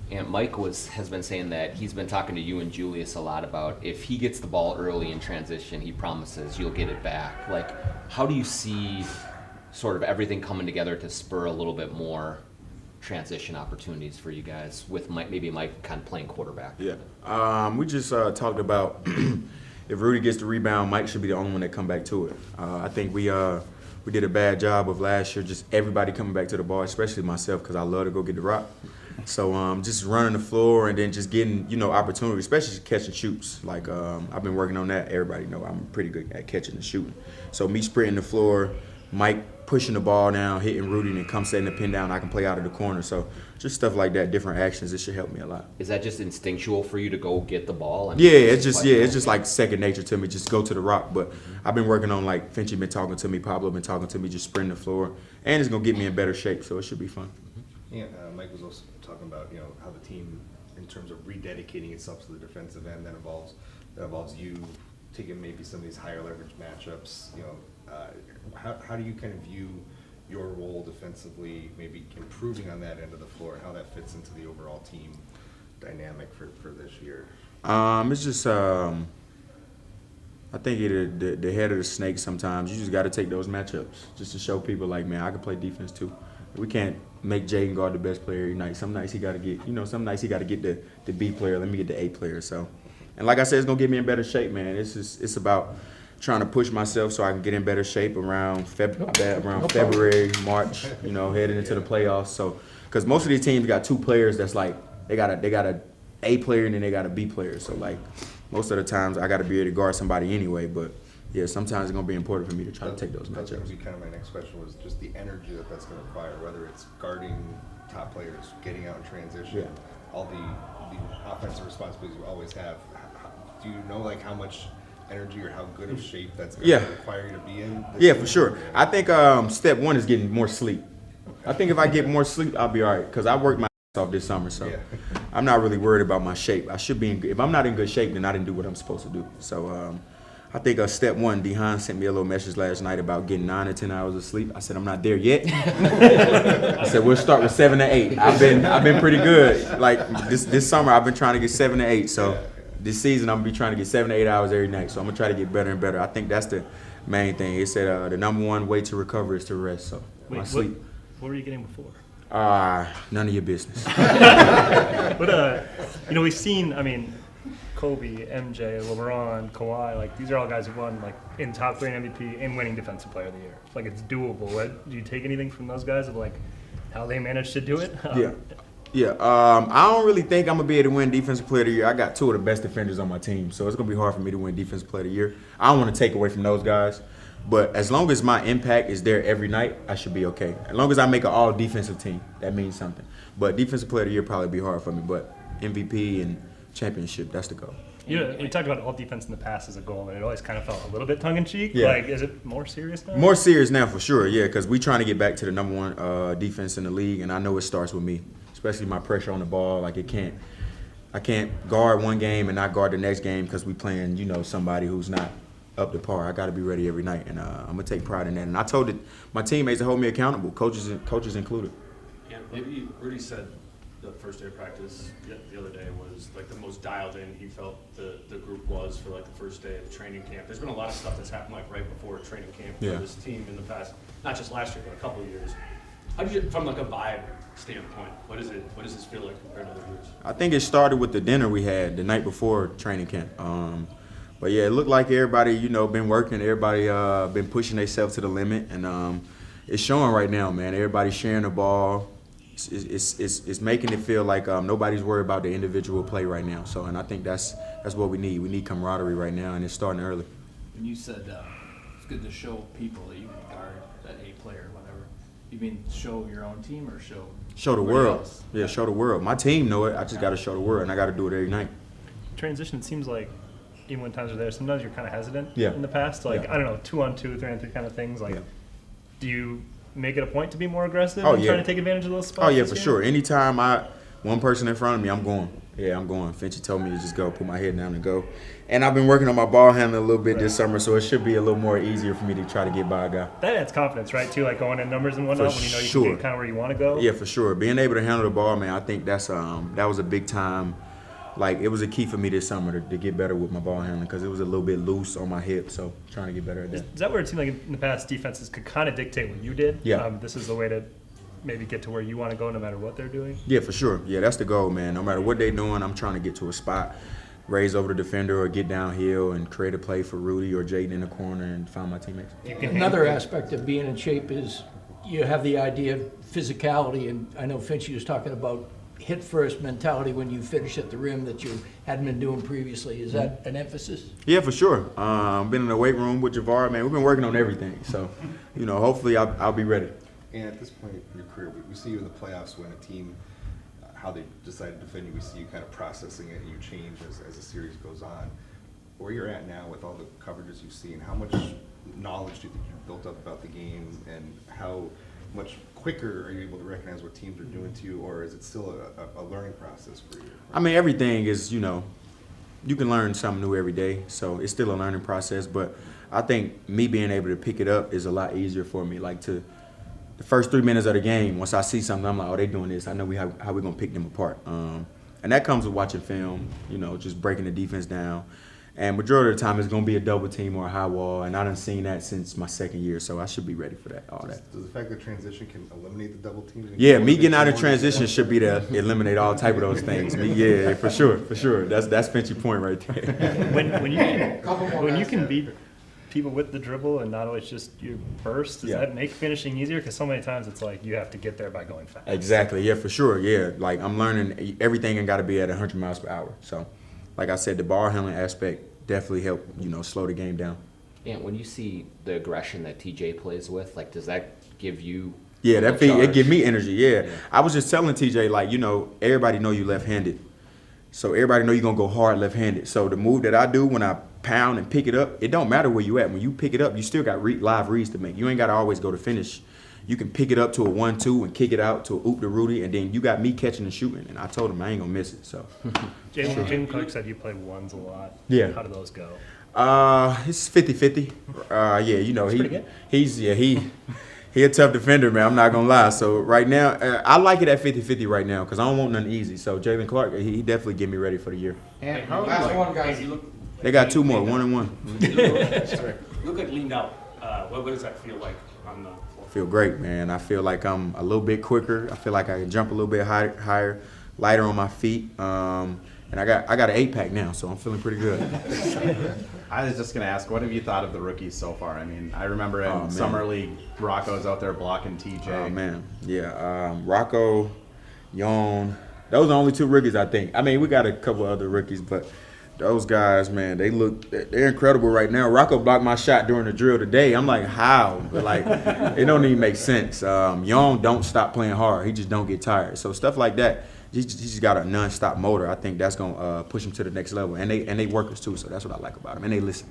And Mike has been saying that he's been talking to you and Julius a lot about if he gets the ball early in transition, he promises you'll get it back. Like, how do you see sort of everything coming together to spur a little bit more transition opportunities for you guys with maybe Mike kind of playing quarterback? Yeah. We just talked about if Rudy gets the rebound, Mike should be the only one that come back to it. I think we did a bad job of last year, just everybody coming back to the ball, especially myself, because I love to go get the rock. So just running the floor and then just getting, opportunity, especially catch and shoots. Like I've been working on that. Everybody know I'm pretty good at catching and shooting. So me sprinting the floor, Mike pushing the ball down, hitting Rudy, and come setting the pin down, I can play out of the corner. So just stuff like that, different actions, it should help me a lot. Is that just instinctual for you to go get the ball? It's just like second nature to me, just go to the rock. But I've been working on, like, Finchy been talking to me, Pablo been talking to me, just sprinting the floor. And it's going to get me in better shape, so it should be fun. Yeah, Mike was also talking about, how the team, in terms of rededicating itself to the defensive end, that involves you taking maybe some of these higher leverage matchups. How do you kind of view your role defensively, maybe improving on that end of the floor, and how that fits into the overall team dynamic for this year? It's just I think the head of the snake sometimes. You just got to take those matchups just to show people, like, man, I can play defense too. We can't make Jaden guard the best player every night. Some nights he got to get, some nights he got to get the B player. Let me get the A player. So, and like I said, it's gonna get me in better shape, man. It's about trying to push myself so I can get in better shape around February, March. Heading into the playoffs. So, because most of these teams got two players that's like they got a A player and then they got a B player. So, like, most of the times I got to be able to guard somebody anyway, but. Yeah, sometimes it's going to be important for me to try to take those matchups. That's going to be kind of my next question, was just the energy that's going to require, whether it's guarding top players, getting out in transition, all the offensive responsibilities you always have. Do you know, like, how much energy or how good of shape that's going to require you to be in? Yeah, for sure. I think step one is getting more sleep. Okay. I think if I get more sleep, I'll be all right, because I worked my ass off this summer, so I'm not really worried about my shape. I should be if I'm not in good shape, then I didn't do what I'm supposed to do. So I think step one, Dehan sent me a little message last night about getting 9 or 10 hours of sleep. I said, I'm not there yet. I said, we'll start with 7 to 8. I've been pretty good. Like this summer, I've been trying to get 7 to 8. So this season, I'm gonna be trying to get 7 to 8 hours every night. So I'm gonna try to get better and better. I think that's the main thing. It said the number one way to recover is to rest. So my sleep. What were you getting before? None of your business. But we've seen. Kobe, MJ, LeBron, Kawhi, like, these are all guys who won, like, in top 3 MVP and winning Defensive Player of the Year. Like, it's doable. Do you take anything from those guys of, like, how they managed to do it? I don't really think I'm going to be able to win Defensive Player of the Year. I got 2 of the best defenders on my team, so it's going to be hard for me to win Defensive Player of the Year. I don't want to take away from those guys, but as long as my impact is there every night, I should be okay. As long as I make an all-defensive team, that means something. But Defensive Player of the Year probably be hard for me, but MVP and championship, that's the goal. We talked about all defense in the past as a goal, and it always kind of felt a little bit tongue-in-cheek. Yeah. Like, is it more serious now? More serious now, for sure, yeah, because we're trying to get back to the number one defense in the league, and I know it starts with me, especially my pressure on the ball. Like, I can't guard one game and not guard the next game because we playing, somebody who's not up to par. I got to be ready every night, and I'm going to take pride in that. And I told my teammates to hold me accountable, coaches included. Yeah, maybe Rudy said the first day of practice the other day was like the most dialed in he felt the group was for like the first day of training camp. There's been a lot of stuff that's happened like right before training camp for this team in the past, not just last year, but a couple of years. How do you, from like a vibe standpoint, what does this feel like compared to other years? I think it started with the dinner we had the night before training camp. But yeah, it looked like everybody, been working. Everybody been pushing themselves to the limit, and it's showing right now, man. Everybody's sharing the ball. It's making it feel like nobody's worried about the individual play right now. So, and I think that's what we need. We need camaraderie right now, and it's starting early. When you said it's good to show people that you can guard that A player, whatever, you mean show your own team or show the world? Else? Yeah, show the world. My team know it. I just got to show the world, and I got to do it every night. Transition seems like even when times are there, sometimes you're kind of hesitant Yeah. in the past. Like, Yeah. I don't know, 2-on-2, 3-on-3 kind of things. Like, Yeah. do you make it a point to be more aggressive Oh, and yeah. try to take advantage of those spots? Oh, yeah, this for year? sure. Anytime one person in front of me, I'm going. Yeah, I'm going. Finchie told me to just go, put my head down and go. And I've been working on my ball handling a little bit this summer, so it should be a little more easier for me to try to get by a guy. That adds confidence, right, too, like going in numbers and whatnot For when you know you sure. can get kind of where you want to go. Yeah, for sure. Being able to handle the ball, man, I think that's that was a big time. Like, it was a key for me this summer to get better with my ball handling because it was a little bit loose on my hip, so trying to get better at that. Is that where it seemed like in the past defenses could kind of dictate what you did? Yeah. This is the way to maybe get to where you want to go no matter what they're doing? Yeah, for sure. Yeah, that's the goal, man. No matter what they're doing, I'm trying to get to a spot, raise over the defender or get downhill and create a play for Rudy or Jaden in the corner and find my teammates. Another aspect of being in shape is you have the idea of physicality, and I know Finchie was talking about hit-first mentality when you finish at the rim that you hadn't been doing previously. Is that an emphasis? Yeah, for sure. Been in the weight room with Javar, man. We've been working on everything. So, hopefully I'll be ready. And at this point in your career, we see you in the playoffs when a team, how they decide to defend you, we see you kind of processing it and you change as the series goes on. Where you're at now with all the coverages you've seen, how much knowledge do you think you've built up about the game and how much quicker are you able to recognize what teams are doing to you, or is it still a learning process for you? I mean, everything is, you can learn something new every day, so it's still a learning process, but I think me being able to pick it up is a lot easier for me. Like the first 3 minutes of the game, once I see something, I'm like, oh, they doing this. I know how we're going to pick them apart. And that comes with watching film, just breaking the defense down. And majority of the time, it's going to be a double team or a high wall, and I done seen that since my second year, so I should be ready for that, all that. Does the fact that transition can eliminate the double team? Yeah, me getting out of transition should be to eliminate all type of those things. Yeah, for sure. That's Finchie's point right there. when you can beat people with the dribble and not always just your burst, does that make finishing easier? Because so many times it's like you have to get there by going fast. Exactly, yeah, for sure, yeah. Like, I'm learning everything and got to be at 100 miles per hour. So, like I said, the ball handling aspect definitely helped, slow the game down. And when you see the aggression that TJ plays with, like, does that give you? Yeah, it give me energy. Yeah. Yeah. I was just telling TJ, like, everybody know you left-handed, so everybody know you're gonna go hard left-handed. So the move that I do when I pound and pick it up, it don't matter where you at. When you pick it up, you still got live reads to make. You ain't gotta always go to finish. You can pick it up to a 1-2 and kick it out to a oop to Rudy, and then you got me catching and shooting. And I told him I ain't gonna miss it. So. Jalen Clark said you play ones a lot. Yeah. How do those go? It's 50-50. pretty good. He a tough defender, man. I'm not gonna lie. So right now, I like it at 50-50 right now because I don't want nothing easy. So Jalen Clark, he definitely get me ready for the year. And last one, guys. You look, They got 2 more, 1 and 1. you look like leaned out. What does that feel like on the floor? Feel great, man. I feel like I'm a little bit quicker. I feel like I can jump a little bit higher, lighter on my feet. And I got an 8-pack now, so I'm feeling pretty good. I was just going to ask, what have you thought of the rookies so far? I mean, I remember in Summer League, Rocco's out there blocking TJ. Oh, man. Yeah. Rocco, Yon, those are the only 2 rookies, I think. I mean, we got a couple other rookies, but those guys, man, they're incredible right now. Rocco blocked my shot during the drill today. I'm like, how? But, like, it don't even make sense. Yon don't stop playing hard. He just don't get tired. So stuff like that. He's just got a non-stop motor. I think that's gonna push him to the next level, and they workers too. So that's what I like about him, and they listen.